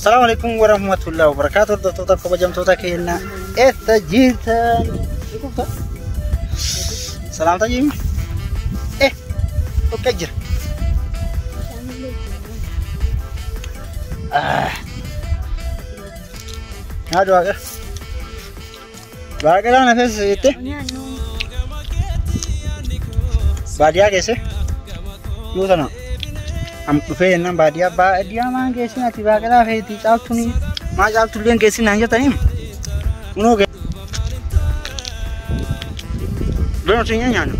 Assalamualaikum warahmatullahi wabarakatuh. Hordoftoota kabajamtoota keenya eessa jirtan? Salaamta jiimi. Oke jira. Aduh agak. Bagaimana nafas itu? Badia kese? Yuk sana. Am tufe nan badia mang kese nanti bagaimana feti cakap tuni. Mas cakap tulian kese nanya tadi. Uno ke? Belum sihnya nyano.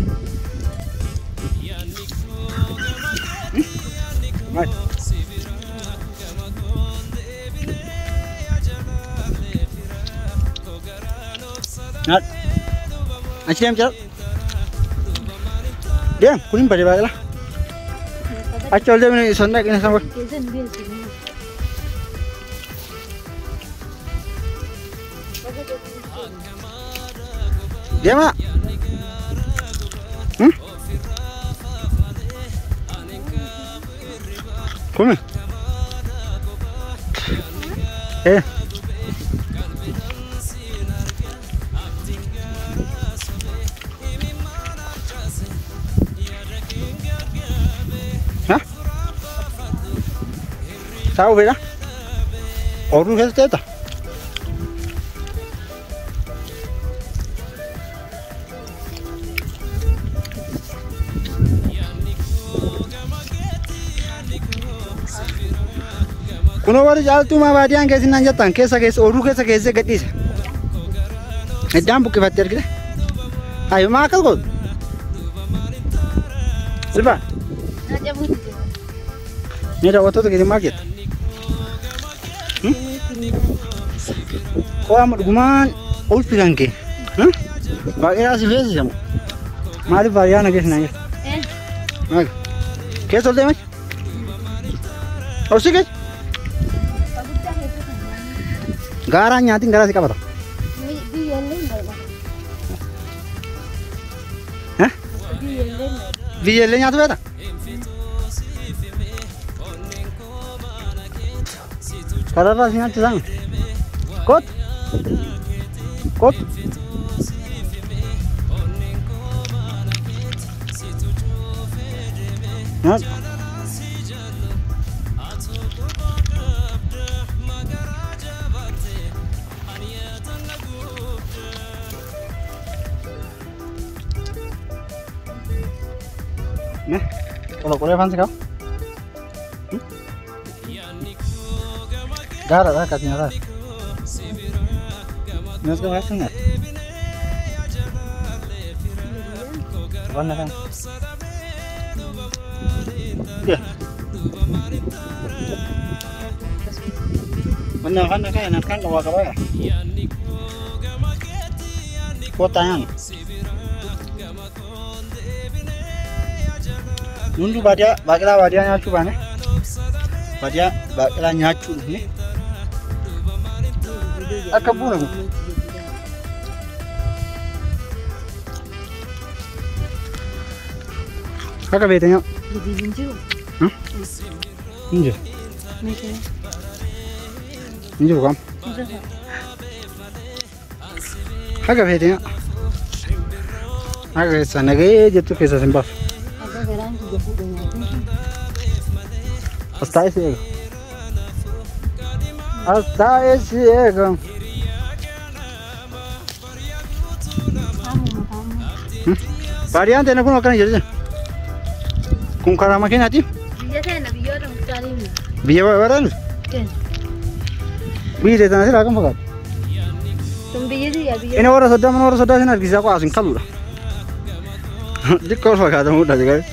Mas. Nat. Asyam cakap. Dia, kuning pada bagaimana? Acol dia ni sondak ini sama. Dia mak. Kuning. Tahu beda? Orang itu tak? Kuno baru jalan tu mah badian kesi nanya tang, kesa orang kesi gadis. Jangan buka bater kita. Ayo makan kau. Siapa? Ni dah waktu tu kita market. Kau amat guman, ul pilang ke? Bagaimana sih biasa sama? Mari varian lagi senang. Mak, kaya solte mak? Orsi ke? Garan nyati garan sih apa tu? Hah? Biar nyatu apa? Kalau rasanya curang, kot. Nat. Nih, kalau kuliah fans kau? Gara lah katanya lah. Mas kau nggak sengat? Mana kan? Ya. Mana kan enak kan kau apa ya? Kotanya. Nundu badia nyacu bane. Badia nyacu ni. Akabuna. Kakak betanya. Injil. Injil bukan? Kakak betanya. Kakak sana gaya jatuh kisah sembah. Asta esse ego. Variante na kuno kan jadi. Kung kara makin hati? Biasa na biar orang cari. Biar baran? Kan. Biar itu nasi rakam bakat. Biar sih ya biar. Ini orang sudah sih nanti aku asing kalu lah. Dikau bakat mudah juga.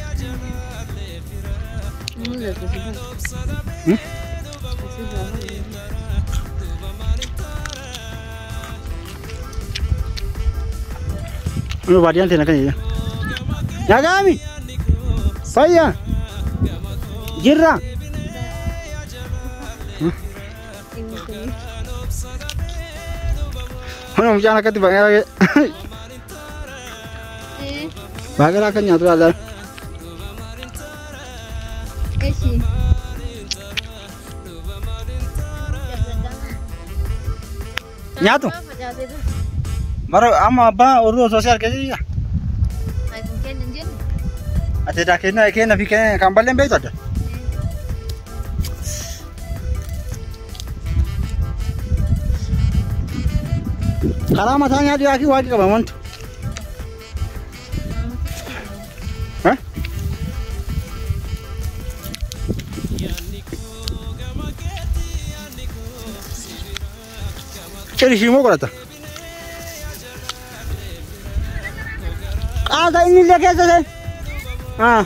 Ini varian tenaga ni. Nagami. Saya. Jirang. Mana macam nak tu bagaimana lagi? Bagaimana kan nyatu ada? Nyaatu? Facaasee ture. Bara amma abbaa warri osoo si argate jira. Ati hin kennan jennu. Ati daa kenna fi kan balleen beektu adda. Karaa mataa nyaatu yaa fi waaqi qaba wantu. Ceri shimo korata. Ada ini dia कैसे है? हाँ.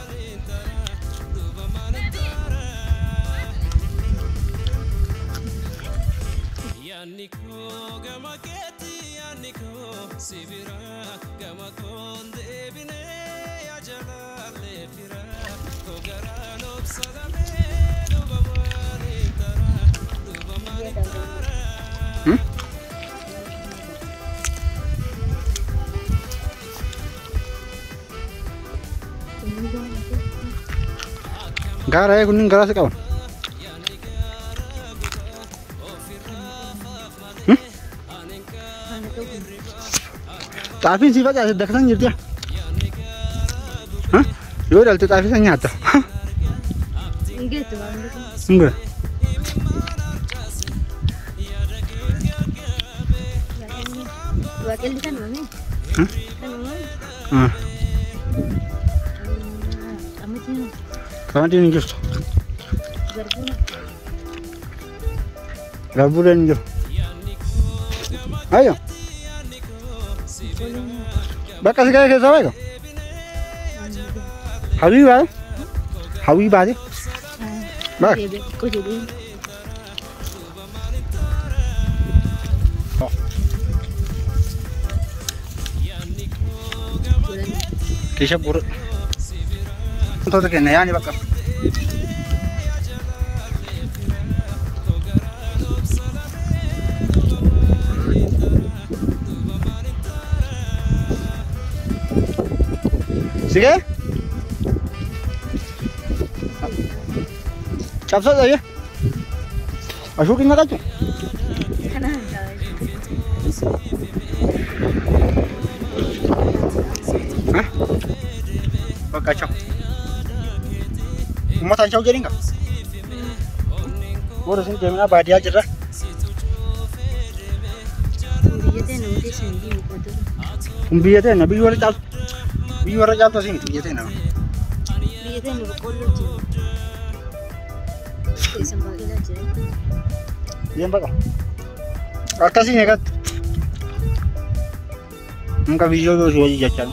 Gara ya kuning gara sekawan. Tapi sifat ada dekat nyerti ya. Hah? Yo dal tu tapi saya nyata. Enggak tuh bang. Enggak. Wakil di sana nih. Hah? Kan mama. Ah. Kamu sih. Kamu di ninjus. Garbuna. Gabulan ninjus. Ayo. Bakas gaya ke sawa ko. Habiba. Habiba deh. Bak. Kau jadi. Kisah buruk. Untuk kena ya ni bakal. Sige. Capsa aja. Masukin nggak tuh? Hah? Kacau. Mau tancau jadi nggak? Gua udah sini jaminan abadi aja dah. Biar deh, nabi jual jal tuh sini, biar deh nabi. Biar deh nabi kalau aja. Sembah aja. Dia bakal. Atas sini kan. Muka video tuh jual jajan.